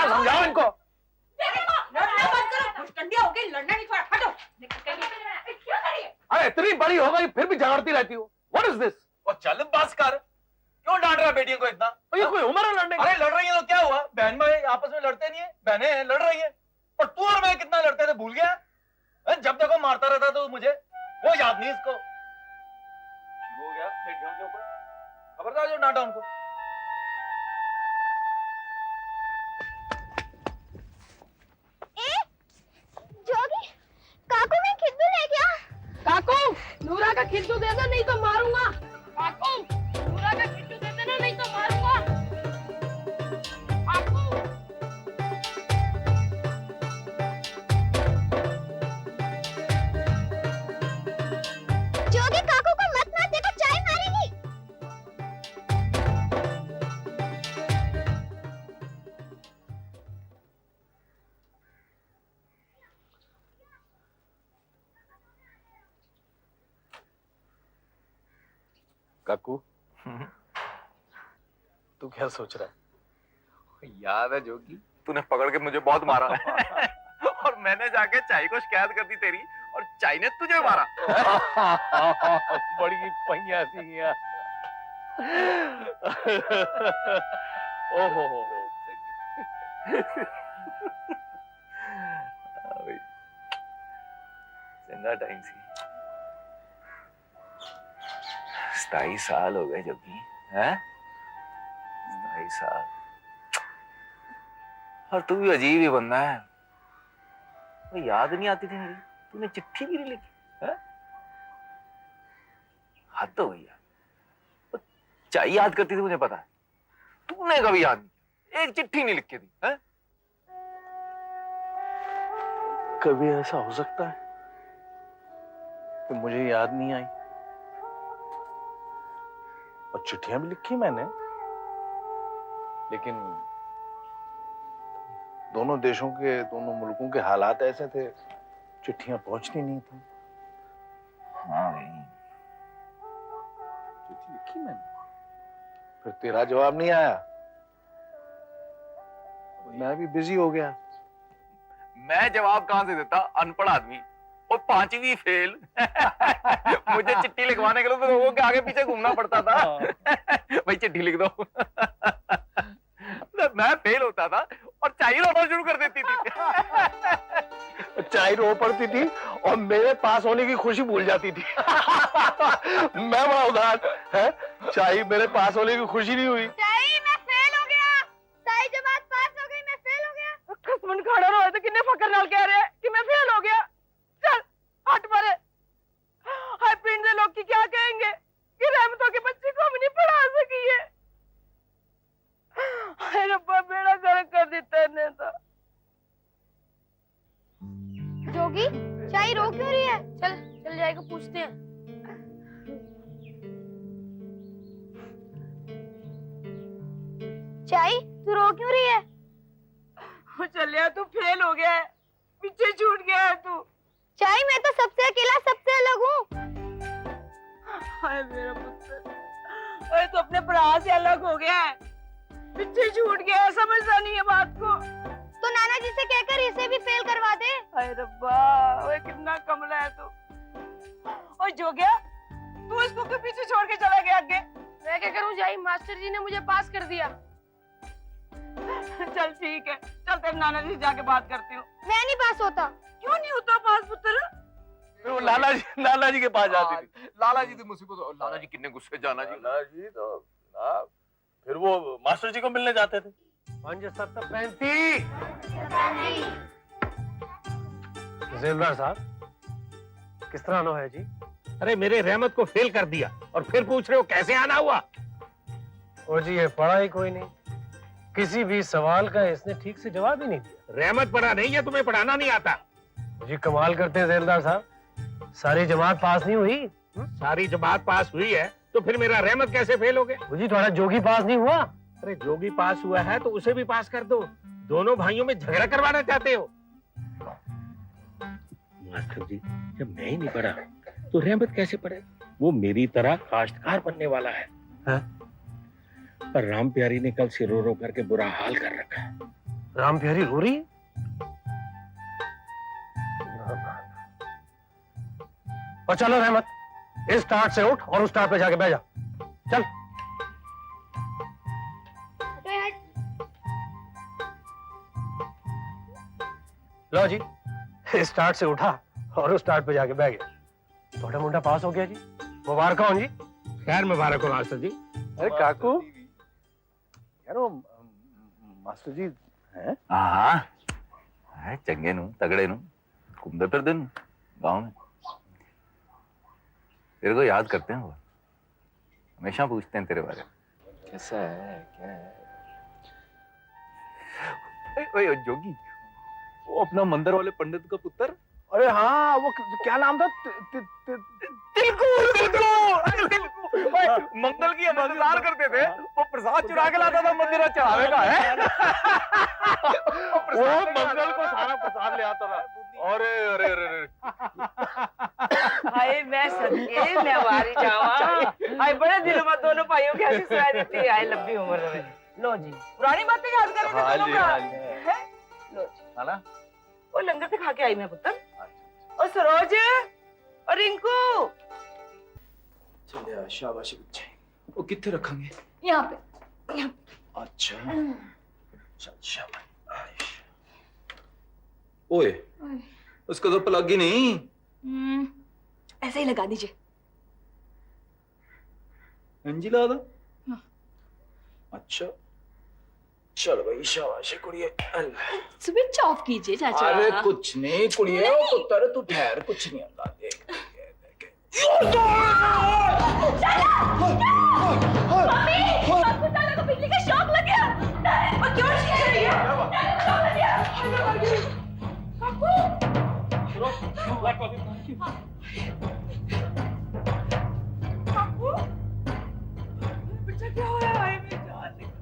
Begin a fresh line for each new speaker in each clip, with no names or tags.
समझाओ इनको।
लड़ना बंद करो, मुश्किल हो गई, लड़ना नहीं छोड़ा, हटो। क्या करिए?
अरे इतनी बड़ी हो गई फिर भी झगड़ती रहती हो। What is this?
और चल बस कर, क्यों डांट रहा बेटियों को इतना?
ये कोई उम्र है लड़ने की?
अरे लड़ रही है तो क्या हुआ? बहन भाई आपस में लड़ते नहीं है? बहनें हैं लड़ रही है। और तू और मैं कितना लड़ते थे भूल गया? जब देखो मारता रहता तो मुझे, वो याद नहीं इसको। शुरू हो गया बेटियों के ऊपर। खबरदार जो डांटा उनको।
जोगी, काकू मैं खिद्दू ले गया।
काकू, नूरा का खिद्दू दे दे नहीं तो मारूंगा। काकू, नूरा का खिद्दू दे देना नहीं तो मारूंगा। काकू।
जोगी काकू को मत मार, देखो चाय मारेगी।
काकू, तू क्या सोच रहा है?
याद है जोगी, तूने पकड़ के मुझे बहुत मारा और मैंने जाके चाय को शिकायत कर दी तेरी, और चाय ने तुझे मारा।
बड़ी पहिया सी यार। ओहो
चंगा टाइम सी। 27 साल हो गए जोगी, हैं? 27 साल। और तू भी अजीब ही बंदा है। वो याद नहीं आती थी मेरी, तूने चिट्ठी भी नहीं लिखी है? हद तो भैया, वो चाय याद करती थी मुझे पता है, तूने कभी याद नहीं किया, एक चिट्ठी नहीं लिख के दी है?
कभी ऐसा हो सकता है कि मुझे याद नहीं आई? और चिट्ठियां भी लिखी मैंने, लेकिन दोनों देशों के, दोनों मुल्कों के हालात ऐसे थे, चिट्ठियां पहुंचती नहीं थी।
हाँ भाई,
चिट्ठी लिखी मैंने, फिर तेरा जवाब नहीं आया, मैं भी बिजी हो गया।
मैं जवाब कहां से देता, अनपढ़ आदमी, और 5वीं फेल। मुझे चिट्ठी लिखवाने के लिए तो लोगों के आगे पीछे घूमना पड़ता था। भाई चिट्ठी लिख दो। मैं फेल होता था और चाय रोना शुरू कर देती थी।
चाय रो पड़ती थी और मेरे पास होने की खुशी भूल जाती थी। मैं बड़ा उदार है, चाय मेरे पास होने की खुशी नहीं हुई।
चाय मैं फेल हो गया। चाय जमात पास हो गई, मैं फेल हो गया।
खसमन खड़ा रहा तो किन्ने फकर नाल कह रहे कि मैं फेल हो गया। चल हट परे। हाय पिंड के लोग की क्या कहेंगे कि रहमतों के बच्चे को हम नहीं पढ़ा सकी है। हाय रब्बा, बेड़ा गर्क कर देता है तो।
जोगी, चाय रो क्यों रही है?
चल चल जाएगा, पूछते हैं।
चाय तू रो क्यों रही है?
चलिया तू फेल हो गया है, पीछे छूट गया है तू।
चाय मैं तो सबसे अकेला, सबसे अलग हूँ।
हाय मेरा पुत्र, अरे तो अपने भरा से अलग हो गया है, पीछे छूट गया है, समझता नहीं है बात को।
तो नाना जी से कहकर इसे भी फेल करवा दे।
हाय रब्बा, ओए कितना कमला है तू। ओए जो गया, तू इसको क्यों पीछे छोड़ के चला गया आगे? मैं क्या करूं जाई, मास्टर जी ने मुझे पास कर दिया। चल ठीक है, चल तेरे नाना जी से जाके बात करती हूँ।
मैं नहीं पास होता।
क्यों नहीं होता पास पुत्र?
फिर वो लाला जी के पास जाती थी।
लाला जी तो मुसीबत, लाला जी कितने गुस्से जाना जी।
लाला जी तो फिर वो मास्टर जी को मिलने जाते थे। 5 7 35।
तहसीलदार साहब, किस तरह आना है जी? अरे मेरे रहमत को फेल कर दिया और फिर पूछ रहे हो कैसे आना हुआ? ओ जी, ये पढ़ा ही कोई नहीं, किसी भी सवाल का इसने ठीक से जवाब ही नहीं दिया। रहमत पढ़ा नहीं है, तुम्हें पढ़ाना नहीं आता? जी कमाल करते हैं तहसीलदार साहब, सारी जमात पास नहीं हुई। सारी जमात पास हुई है तो फिर मेरा रहमत कैसे फेल हो गया? जी थोड़ा जोगी पास नहीं हुआ। अरे जोगी पास हुआ है तो उसे भी पास कर दो, दोनों भाइयों में झगड़ा करवाना चाहते हो? मास्टर जी, जब मैं ही नहीं पढ़ा तो रहमत कैसे पढ़े? वो मेरी तरह काश्तकार बनने वाला है, पर राम प्यारी ने कल से रो रो करके बुरा हाल कर रखा है। राम प्यारी रो रही है? और चलो रहमत, इस टाट से उठ और उस टाट पे जाके बैठ जा। चल। लो जी, इस टाट से उठा और उस टाट पे जाके बैठ गया। थोड़ा मुंडा पास हो गया जी, मुबारक हो जी। खैर मुबारक हो मास्टर जी।
अरे काकू यार वो मास्टर जी हैं?
हाँ है चंगे नु तगड़े नु घूमते फिरते नु गाँव में। तेरे को याद करते हैं वो, हमेशा पूछते हैं तेरे बारे में, कैसा है क्या है। ओए जोगी, वो अपना मंदिर वाले पंडित का पुत्र।
अरे हाँ, वो क्या नाम था?
तिलकू मंगल की हम इंतजार करते थे, वो प्रसाद चुरा के लाता था मंदिर में चढ़ावे का है।
वो मंगल को सारा प्रसाद ले आता था। अरे अरे अरे अरे
हाय मैं सदके मैं वारी जावा। हाय बड़े दिनों बाद दोनों भाइयों की हंसी सुनाई देती है। हाय लंबी उम्र में। लो जी, पुरानी बातें याद कर रहे थे दोनों का। हैं? लो जी।
है ना?
वो लंगर से खा के आई मैं पुत्र। और सरोज और रिंकू
चलिए शाबाश बच्चे। वो कितने रखेंगे?
यहाँ पे, यहाँ पे।
अच्छा चल शाबाश। ओए उसका तो प्लग ही नहीं।
ऐसे ही लगा दीजिए।
अंजिला था? अच्छा चल भाई शाबाश कुड़िए।
स्विच ऑफ कीजिए चाचा।
अरे कुछ नहीं कुड़िए, वो पुत्र तू ठहर, कुछ नहीं अल्लाह देख।
आपको साला को बिजली का शॉक लग गया। और क्यों चीख रही है? काकू, बच्चा क्या हो रहा है? मेरी जान निकल।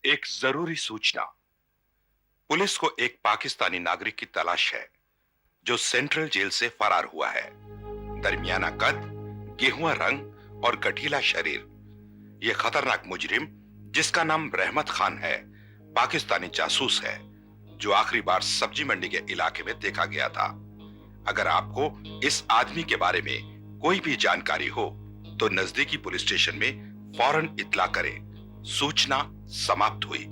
एक जरूरी सूचना। पुलिस को एक पाकिस्तानी नागरिक की तलाश है जो सेंट्रल जेल से फरार हुआ है। दरमियाना कद, गेहुआ रंग और गठीला शरीर। यह खतरनाक मुजरिम, जिसका नाम रहमत खान है, पाकिस्तानी जासूस है जो आखिरी बार सब्जी मंडी के इलाके में देखा गया था। अगर आपको इस आदमी के बारे में कोई भी जानकारी हो तो नजदीकी पुलिस स्टेशन में फौरन इत्तला करें। सूचना समाप्त हुई।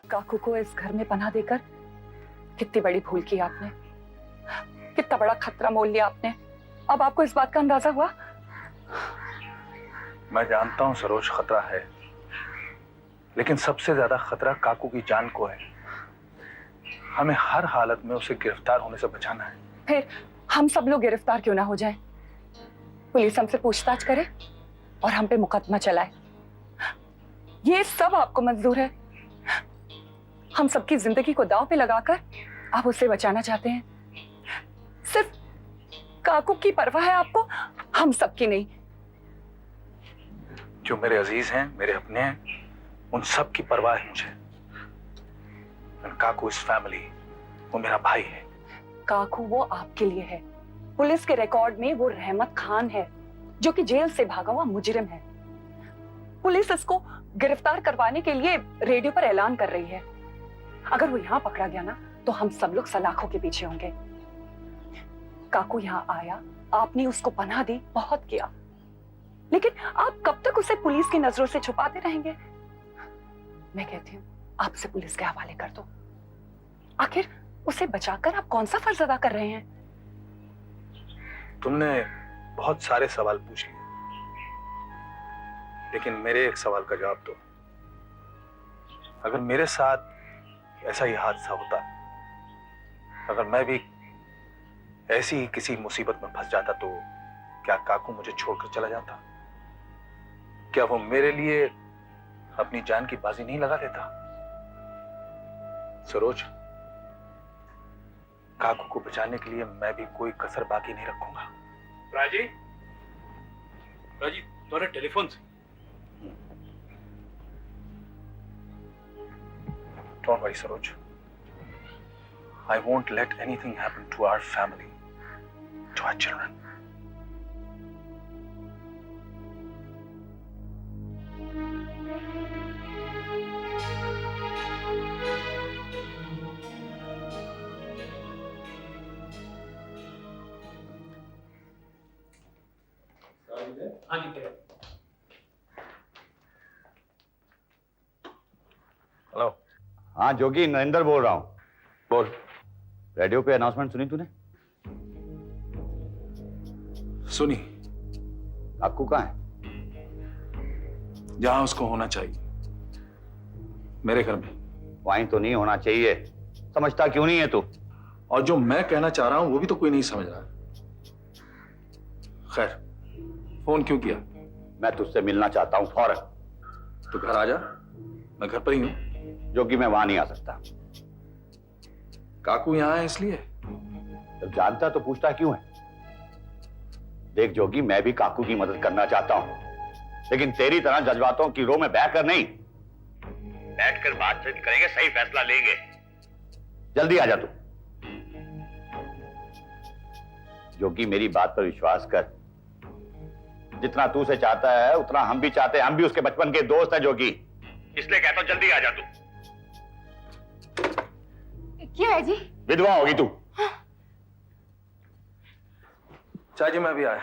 काकू को इस घर में पनाह देकर कितनी बड़ी भूल की आपने, कितना बड़ा खतरा मोल लिया आपने। अब आपको इस बात का अंदाजा हुआ?
मैं जानता हूं सरोज खतरा है, लेकिन सबसे ज्यादा खतरा काकू की जान को है। हमें हर हालत में उसे गिरफ्तार होने से बचाना है।
फिर हम सब लोग गिरफ्तार क्यों ना हो जाएं? पुलिस हमसे पूछताछ करे और हम पे मुकदमा चलाए। ये सब आपको मंजूर है? हम सबकी जिंदगी को दांव पे लगाकर आप उसे बचाना चाहते हैं? सिर्फ काकू की परवाह है आपको, हम सबकी नहीं।
जो मेरे अजीज हैं, मेरे अपने हैं, उन सब की परवाह है मुझे। काकू इस फैमिली, वो मेरा भाई है।
काकू वो आपके लिए है। पुलिस के रिकॉर्ड में वो रहमत खान है जो कि जेल से भागा हुआ मुजरिम है। पुलिस इसको गिरफ्तार करवाने के लिए रेडियो पर ऐलान कर रही है। अगर वो यहाँ पकड़ा गया ना तो हम सब लोग सलाखों के पीछे होंगे। काकू यहाँ आया, आपने उसको पनाह दी, बहुत किया, लेकिन आप कब तक उसे पुलिस की नजरों से छुपाते रहेंगे? मैं कहती हूँ आपसे पुलिस के हवाले कर दो। आखिर उसे बचाकर आप कौन सा फर्ज अदा कर रहे हैं?
तुमने बहुत सारे सवाल पूछ लिए, लेकिन मेरे एक सवाल का जवाब दो। अगर मेरे साथ ऐसा ही हादसा होता, अगर मैं भी ऐसी ही किसी मुसीबत में फंस जाता, तो क्या काकू मुझे छोड़कर चला जाता? क्या वो मेरे लिए अपनी जान की बाजी नहीं लगा देता? सरोज, काकू को बचाने के लिए मैं भी कोई कसर बाकी नहीं रखूंगा।
राजी, राजी, तुम्हारे टेलीफोन से।
Don't worry, Saroj. I won't let anything happen to our family, to our children.
हाँ जी, क्या?
हेलो।
हाँ जोगी, नरेंद्र बोल रहा हूँ।
बोल।
रेडियो पे अनाउंसमेंट सुनी तूने?
सुनी।
काकू कहाँ है?
जहां उसको होना चाहिए, मेरे घर में।
वहीं तो नहीं होना चाहिए। समझता क्यों नहीं है तू?
और जो मैं कहना चाह रहा हूं वो भी तो कोई नहीं समझ रहा। खैर, फोन क्यों किया?
मैं तुझसे मिलना चाहता हूँ फौरन।
तो घर आ जा, मैं घर पर ही हूं।
जोगी, मैं वहां नहीं आ सकता।
काकू यहां है इसलिए?
जब जानता तो पूछता क्यों है? देख जोगी, मैं भी काकू की मदद करना चाहता हूं, लेकिन तेरी तरह जज्बातों की रो में बहकर नहीं। बैठकर बातचीत करेंगे, सही फैसला लेंगे। जल्दी आ जा तू। जोगी, मेरी बात पर विश्वास कर। जितना तू से चाहता है उतना हम भी चाहते हैं। हम भी उसके बचपन के दोस्त हैं जोगी, इसलिए कहता हूं जल्दी आ जा तू।
क्या है जी?
विधवा होगी तू।
चाय जी, मैं भी आया।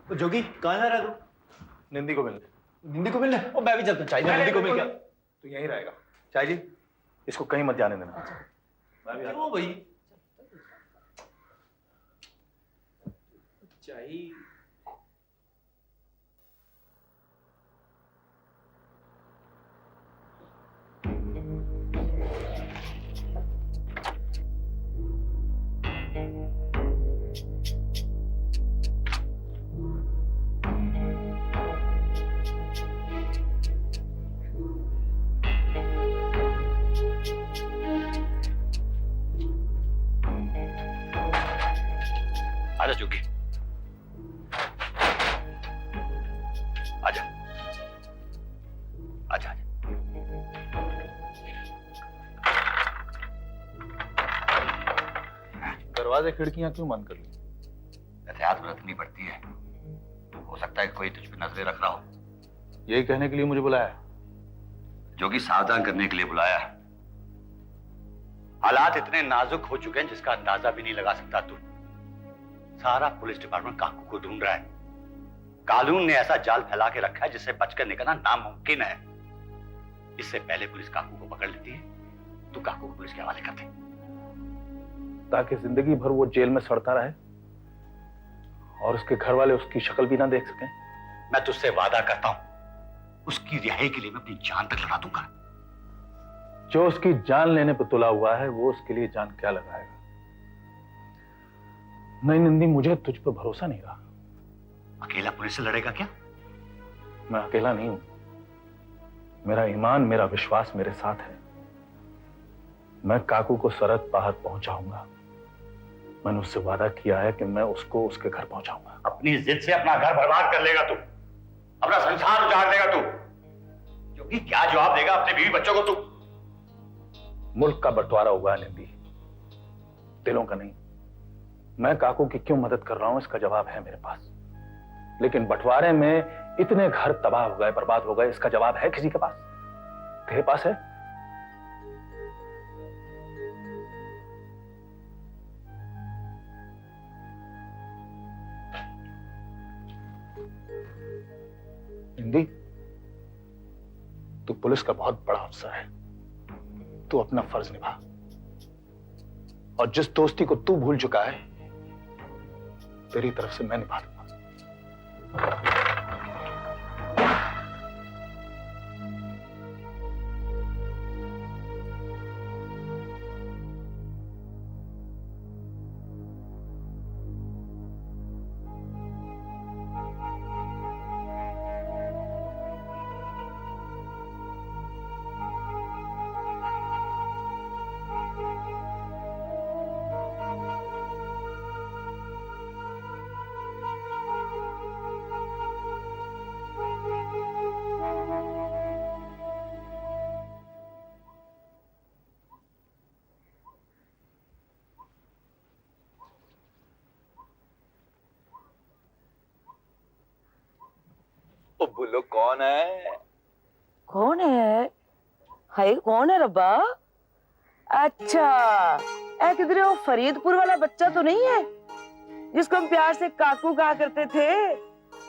तो जोगी कहाँ जा रहा है तू?
निंदी को मिलने।
निंदी को मिलने? और मैं भी चलता हूँ, चाहिए निंदी को मिल गया।
तो यहीं रहेगा। चाय जी, इसको कहीं मत जाने देना। मैं भी
क्यों भाई? चाहिए।
आजा जोगी, आजा आजा आजा।
दरवाजे खिड़कियां क्यों बंद कर ली?
एहतियात बरतनी पड़ती है। हो सकता है कि कोई तुझ पे नजरें रख रहा हो।
यही कहने के लिए मुझे बुलाया?
जोगी, सावधान करने के लिए बुलाया। हालात इतने नाजुक हो चुके हैं जिसका अंदाजा भी नहीं लगा सकता तू। सारा पुलिस डिपार्टमेंट काकू को ढूंढ रहा है। कानून ने ऐसा जाल फैला के रखा है जिससे बचकर निकलना नामुमकिन है। इससे पहले पुलिस काकू को पकड़ लेती है, तू काकू को पुलिस के हवाले कर दे,
ताकि जिंदगी भर वो जेल में सड़ता रहे और उसके घर वाले उसकी शक्ल भी ना देख सकें।
मैं तुझसे वादा करता हूं, उसकी रिहाई के लिए मैं अपनी जान तक लगा दूंगा।
जो उसकी जान लेने पर तुला हुआ है वो उसके लिए जान क्या लगाएगा? नहीं निंदी, मुझे तुझ पर भरोसा नहीं रहा।
अकेला पुलिस से लड़ेगा क्या?
मैं अकेला नहीं हूं। मेरा ईमान, मेरा विश्वास मेरे साथ है। मैं काकू को सरहद पार पहुंचाऊंगा। मैंने उससे वादा किया है कि मैं उसको उसके घर पहुंचाऊंगा।
अपनी जिद से अपना घर बर्बाद कर लेगा तू, अपना संसार उजाड़ देगा तू। जो क्योंकि क्या जवाब देगा अपने बीवी बच्चों को तू?
मुल्क का बंटवारा हुआ है निंदी, दिलों का नहीं। मैं काकू की क्यों मदद कर रहा हूं इसका जवाब है मेरे पास, लेकिन बंटवारे में इतने घर तबाह हो गए, बर्बाद हो गए, इसका जवाब है किसी के पास? तेरे पास है? हिंदी, तू पुलिस का बहुत बड़ा अफसर है, तू अपना फर्ज निभा, और जिस दोस्ती को तू भूल चुका है तेरी तरफ से मैं निभा दूंगा।
बोलो कौन है?
कौन है? हाय कौन है रब्बा? अच्छा, ए किधर वो फरीदपुर वाला बच्चा तो नहीं है जिसको हम प्यार से काकू कहा करते थे?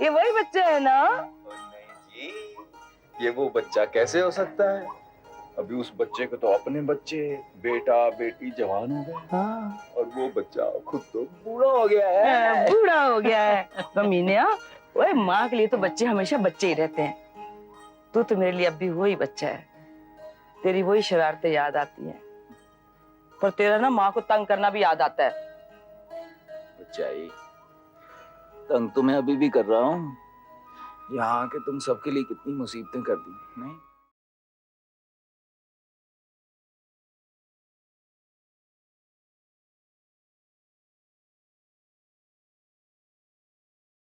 ये वही बच्चा है ना?
नहीं जी, ये वो बच्चा कैसे हो सकता है? अभी उस बच्चे को तो अपने बच्चे, बेटा बेटी जवान हो गए।
हाँ।
और वो बच्चा खुद तो बूढ़ा हो गया है।
बूढ़ा हो गया है कमीनिया। ओए, माँ के लिए तो बच्चे हमेशा बच्चे ही रहते हैं। तू तो मेरे लिए अब भी वही बच्चा है। तेरी वही शरारतें याद आती हैं, पर तेरा ना माँ को तंग करना भी याद आता है।
बच्चाई, तंग तो मैं अभी भी कर रहा हूँ। यहाँ के तुम सबके लिए कितनी मुसीबतें कर दी नहीं?